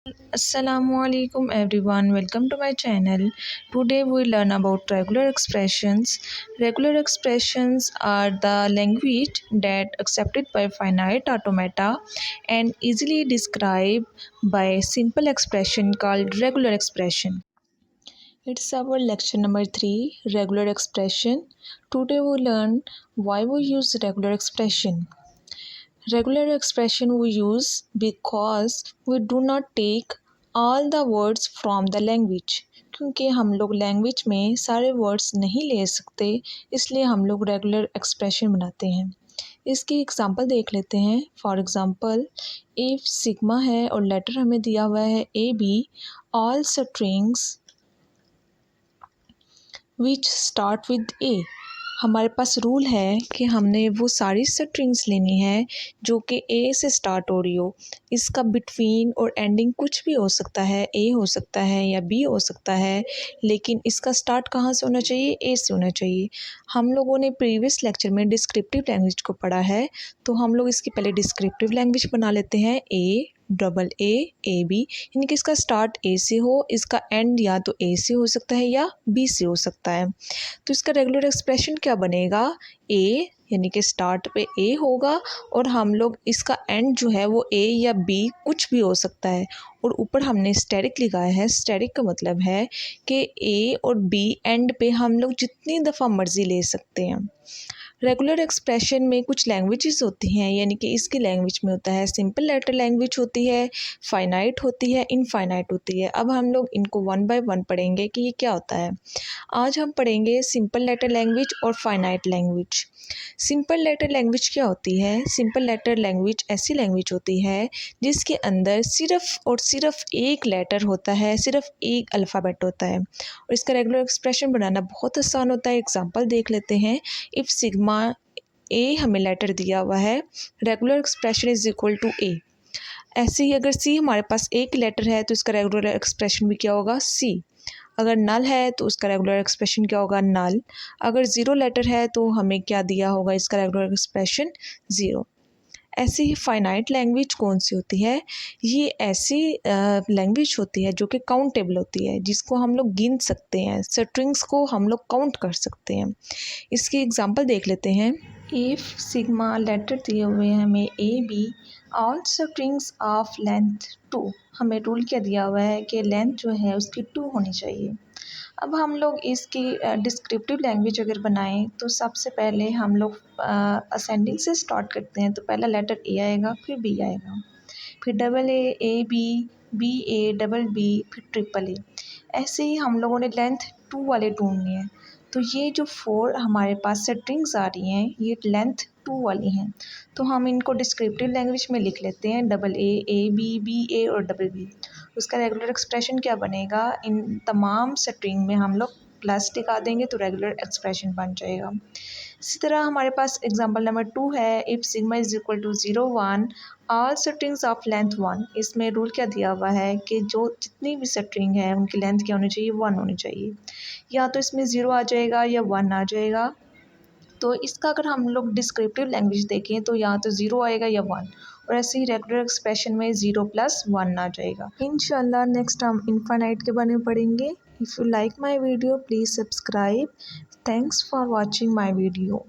Assalamualaikum everyone, welcome to my channel. Today we learn about regular expressions. Regular expressions are the language that accepted by finite automata and easily described by simple expression called regular expression. It's our lecture number 3, regular expression. Today we learn why we use regular expression. Regular expression we use because we do not take all the words from the language, क्योंकि हम लोग language में सारे words नहीं ले सकते, इसलिए हम लोग रेगुलर एक्सप्रेशन बनाते हैं। इसकी एग्जांपल देख लेते हैं। फॉर एग्जांपल, इफ़ सिग्मा है और लेटर हमें दिया हुआ है A B, all strings which start with A. हमारे पास रूल है कि हमने वो सारी स्ट्रिंग्स लेनी है जो कि ए से स्टार्ट हो रही हो। इसका बिटवीन और एंडिंग कुछ भी हो सकता है, ए हो सकता है या बी हो सकता है, लेकिन इसका स्टार्ट कहाँ से होना चाहिए? ए से होना चाहिए। हम लोगों ने प्रीवियस लेक्चर में डिस्क्रिप्टिव लैंग्वेज को पढ़ा है, तो हम लोग इसकी पहले डिस्क्रिप्टिव लैंग्वेज बना लेते हैं। ए बी, यानी कि इसका स्टार्ट ए से हो, इसका एंड या तो ए से हो सकता है या बी से हो सकता है। तो इसका रेगुलर एक्सप्रेशन क्या बनेगा? ए यानी कि स्टार्ट पे ए होगा और हम लोग इसका एंड जो है वो ए या बी कुछ भी हो सकता है, और ऊपर हमने स्टेरिक लिखाया है। स्टेरिक का मतलब है कि ए और बी एंड पे हम लोग जितनी दफ़ा मर्ज़ी ले सकते हैं। रेगुलर एक्सप्रेशन में कुछ लैंग्वेजेस होती हैं, यानी कि इसकी लैंग्वेज में होता है सिंपल लेटर लैंग्वेज होती है, फाइनाइट होती है, इनफाइनाइट होती है। अब हम लोग इनको वन बाय वन पढ़ेंगे कि ये क्या होता है। आज हम पढ़ेंगे सिंपल लेटर लैंग्वेज और finite language. Simple letter language क्या होती है? सिंपल लेटर लैंग्वेज ऐसी लैंग्वेज होती है जिसके अंदर सिर्फ़ और सिर्फ एक लेटर होता है, सिर्फ एक अल्फ़ाबेट होता है, और इसका रेगुलर एक्सप्रेशन बनाना बहुत आसान होता है। एग्जांपल देख लेते हैं। इफ़ सिग्मा ए हमें लेटर दिया हुआ है, regular expression is equal to A. ऐसे ही अगर सी हमारे पास एक लेटर है तो इसका रेगुलर एक्सप्रेशन भी क्या होगा? सी। अगर नल है तो उसका रेगुलर एक्सप्रेशन क्या होगा? नल। अगर ज़ीरो लेटर है तो हमें क्या दिया होगा इसका रेगुलर एक्सप्रेशन? ज़ीरो। ऐसे ही फाइनाइट लैंग्वेज कौन सी होती है? ये ऐसी लैंग्वेज होती है जो कि काउंटेबल होती है, जिसको हम लोग गिन सकते हैं, स्ट्रिंग्स को हम लोग काउंट कर सकते हैं। इसकी एग्जांपल देख लेते हैं। इफ़ सिग्मा लेटर दिए हुए हैं हमें A B, all strings of length 2। हमें रूल क्या दिया हुआ है कि लेंथ जो है उसकी 2 होनी चाहिए। अब हम लोग इसकी डिस्क्रिप्टिव लैंग्वेज अगर बनाएं तो सबसे पहले हम लोग असेंडिंग से स्टार्ट करते हैं। तो पहला लेटर ए आएगा, फिर बी आएगा, फिर double A B A, double B, फिर ट्रिपल ए। ऐसे ही हम लोगों ने लेंथ 2 वाले ढूंढने हैं। तो ये जो 4 हमारे पास स्ट्रिंग्स आ रही हैं ये लेंथ 2 वाली हैं, तो हम इनको डिस्क्रिप्टिव लैंग्वेज में लिख लेते हैं। डबल ए बी ए और डबल बी। उसका रेगुलर एक्सप्रेशन क्या बनेगा? इन तमाम स्ट्रिंग में हम लोग प्लस टिका देंगे तो रेगुलर एक्सप्रेशन बन जाएगा। इसी तरह हमारे पास एग्जांपल नंबर 2 है। If sigma is equal to 0 1, all strings of length 1। इसमें रूल क्या दिया हुआ है कि जो जितनी भी स्ट्रिंग है उनकी लेंथ क्या होनी चाहिए? 1 होनी चाहिए। या तो इसमें 0 आ जाएगा या 1 आ जाएगा। तो इसका अगर हम लोग डिस्क्रिप्टिव लैंग्वेज देखें तो या तो 0 आएगा या 1, और ऐसे ही रेगुलर एक्सप्रेशन में 0 + 1 आ जाएगा। इंशाल्लाह नेक्स्ट हम इनफाइनाइट के बारे में पढ़ेंगे। If you like my video please subscribe. Thanks for watching my video.